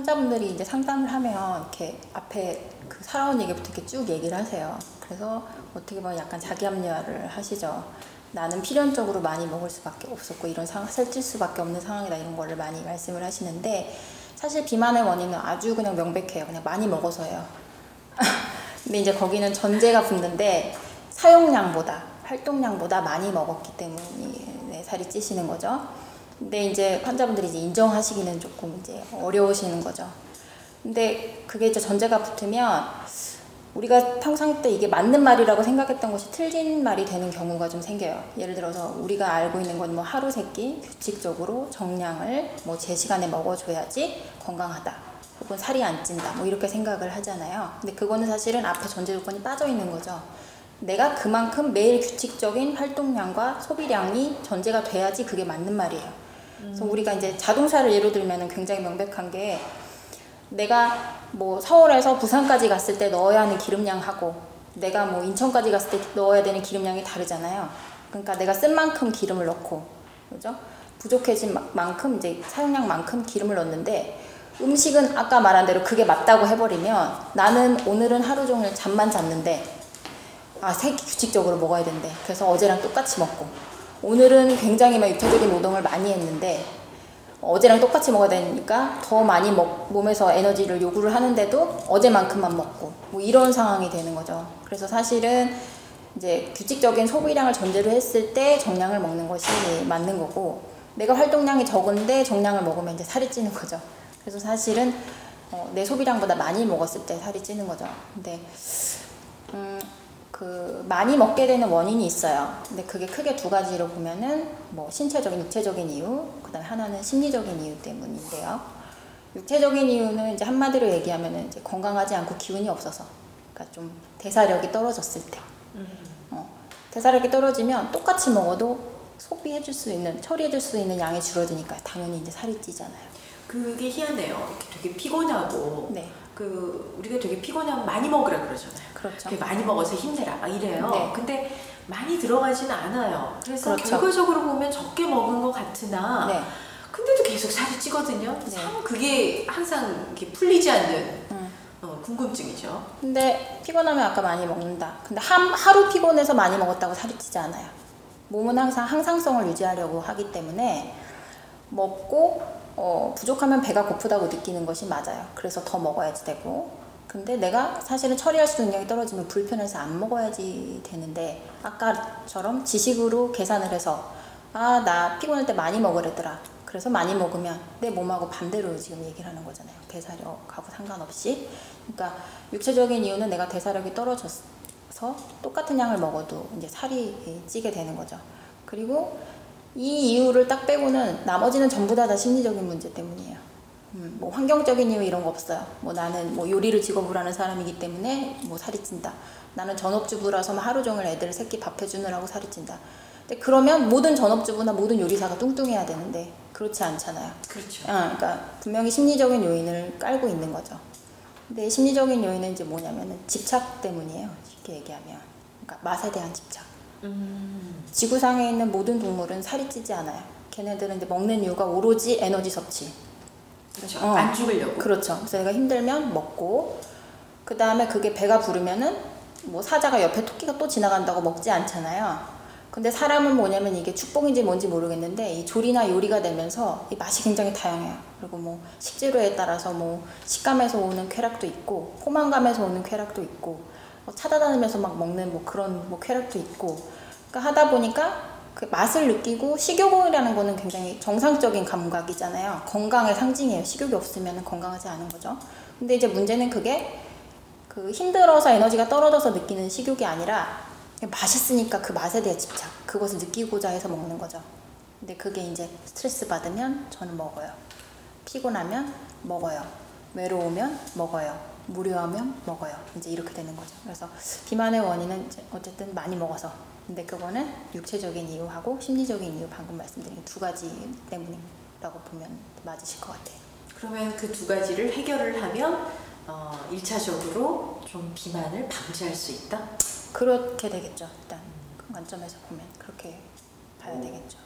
환자분들이 이제 상담을 하면 이렇게 앞에 그 살아온 얘기부터 이렇게 쭉 얘기를 하세요. 그래서 어떻게 보면 약간 자기 합리화를 하시죠. 나는 필연적으로 많이 먹을 수밖에 없었고 이런 상황, 살찔 수밖에 없는 상황이다, 이런 거를 많이 말씀을 하시는데, 사실 비만의 원인은 아주 그냥 명백해요. 그냥 많이 먹어서예요. 근데 이제 거기는 전제가 붙는데, 사용량보다, 활동량보다 많이 먹었기 때문에 살이 찌시는 거죠. 근데 이제 환자분들이 이제 인정하시기는 조금 이제 어려우시는 거죠. 근데 그게 이제 전제가 붙으면 우리가 평상 때 이게 맞는 말이라고 생각했던 것이 틀린 말이 되는 경우가 좀 생겨요. 예를 들어서 우리가 알고 있는 건 뭐 하루 세 끼 규칙적으로 정량을 뭐 제 시간에 먹어줘야지 건강하다, 혹은 살이 안 찐다, 뭐 이렇게 생각을 하잖아요. 근데 그거는 사실은 앞에 전제 조건이 빠져 있는 거죠. 내가 그만큼 매일 규칙적인 활동량과 소비량이 전제가 돼야지 그게 맞는 말이에요. 그래서 우리가 이제 자동차를 예로 들면 굉장히 명백한 게, 내가 뭐 서울에서 부산까지 갔을 때 넣어야 하는 기름량하고 내가 뭐 인천까지 갔을 때 넣어야 되는 기름량이 다르잖아요. 그러니까 내가 쓴 만큼 기름을 넣고, 그죠? 부족해진 만큼 이제 사용량만큼 기름을 넣는데, 음식은 아까 말한 대로 그게 맞다고 해버리면, 나는 오늘은 하루 종일 잠만 잤는데 세 끼 규칙적으로 먹어야 된대. 그래서 어제랑 똑같이 먹고, 오늘은 굉장히 막 육체적인 노동을 많이 했는데 어제랑 똑같이 먹어야 되니까 더 많이 몸에서 에너지를 요구를 하는데도 어제만큼만 먹고, 뭐 이런 상황이 되는 거죠. 그래서 사실은 이제 규칙적인 소비량을 전제로 했을 때 정량을 먹는 것이 맞는 거고, 내가 활동량이 적은데 정량을 먹으면 이제 살이 찌는 거죠. 그래서 사실은 내 소비량보다 많이 먹었을 때 살이 찌는 거죠. 근데 많이 먹게 되는 원인이 있어요. 근데 그게 크게 두 가지로 보면은 뭐 신체적인, 육체적인 이유, 그 다음에 하나는 심리적인 이유 때문인데요. 육체적인 이유는 이제 한마디로 얘기하면은 이제 건강하지 않고 기운이 없어서, 그러니까 좀 대사력이 떨어졌을 때, 대사력이 떨어지면 똑같이 먹어도 소비해줄 수 있는, 처리해줄 수 있는 양이 줄어드니까 당연히 이제 살이 찌잖아요. 그게 희한해요. 되게 피곤하고, 네. 우리가 되게 피곤하면 많이 먹으라 그러잖아요. 그렇죠. 많이 먹어서 힘내라 막 이래요. 네. 근데 많이 들어가지는 않아요. 그래서 그렇죠. 결과적으로 보면 적게 먹은 것 같으나, 네. 근데도 계속 살이 찌거든요. 네. 참 그게 항상 이렇게 풀리지 않는 궁금증이죠. 근데 피곤하면 아까 많이 먹는다. 근데 하루 피곤해서 많이 먹었다고 살이 찌지 않아요. 몸은 항상 항상성을 유지하려고 하기 때문에 먹고 부족하면 배가 고프다고 느끼는 것이 맞아요. 그래서 더 먹어야지 되고, 근데 내가 사실은 처리할 수 있는 능력이 떨어지면 불편해서 안 먹어야지 되는데, 아까처럼 지식으로 계산을 해서 나 피곤할 때 많이 먹으래더라, 그래서 많이 먹으면 내 몸하고 반대로 지금 얘기를 하는 거잖아요. 대사력하고 상관없이. 그러니까 육체적인 이유는 내가 대사력이 떨어져서 똑같은 양을 먹어도 이제 살이 찌게 되는 거죠. 그리고 이 이유를 딱 빼고는 나머지는 전부 다 심리적인 문제 때문이에요. 뭐 환경적인 이유 이런 거 없어요. 뭐 나는 뭐 요리를 직업으로 하는 사람이기 때문에 뭐 살이 찐다. 나는 전업주부라서 하루 종일 애들 새끼 밥 해주느라고 살이 찐다. 근데 그러면 모든 전업주부나 모든 요리사가 뚱뚱해야 되는데 그렇지 않잖아요. 그렇죠. 그러니까 분명히 심리적인 요인을 깔고 있는 거죠. 근데 심리적인 요인은 이제 뭐냐면은 집착 때문이에요. 쉽게 얘기하면. 그러니까 맛에 대한 집착. 지구상에 있는 모든 동물은 살이 찌지 않아요. 걔네들은 이제 먹는 이유가 오로지 에너지 섭취. 그렇죠. 안 죽으려고. 그렇죠. 그래서 내가 힘들면 먹고, 그 다음에 그게 배가 부르면은 뭐 사자가 옆에 토끼가 또 지나간다고 먹지 않잖아요. 근데 사람은 뭐냐면 이게 축복인지 뭔지 모르겠는데 이 조리나 요리가 되면서 이 맛이 굉장히 다양해요. 그리고 뭐 식재료에 따라서 뭐 식감에서 오는 쾌락도 있고 포만감에서 오는 쾌락도 있고 찾아다니면서 막 먹는 뭐 그런 뭐 쾌락도 있고, 그러니까 하다 보니까 그 맛을 느끼고, 식욕이라는 거는 굉장히 정상적인 감각이잖아요. 건강의 상징이에요. 식욕이 없으면 건강하지 않은 거죠. 근데 이제 문제는 그게 그 힘들어서 에너지가 떨어져서 느끼는 식욕이 아니라 맛있으니까 그 맛에 대한 집착, 그것을 느끼고자 해서 먹는 거죠. 근데 그게 이제 스트레스 받으면 저는 먹어요. 피곤하면 먹어요. 외로우면 먹어요. 무료하면 먹어요. 이제 이렇게 되는 거죠. 그래서 비만의 원인은 이제 어쨌든 많이 먹어서, 근데 그거는 육체적인 이유하고 심리적인 이유, 방금 말씀드린 두 가지 때문이라고 보면 맞으실 것 같아요. 그러면 그 두 가지를 해결을 하면 1차적으로 좀 비만을 방지할 수 있다? 그렇게 되겠죠. 일단 그 관점에서 보면 그렇게 봐야 되겠죠.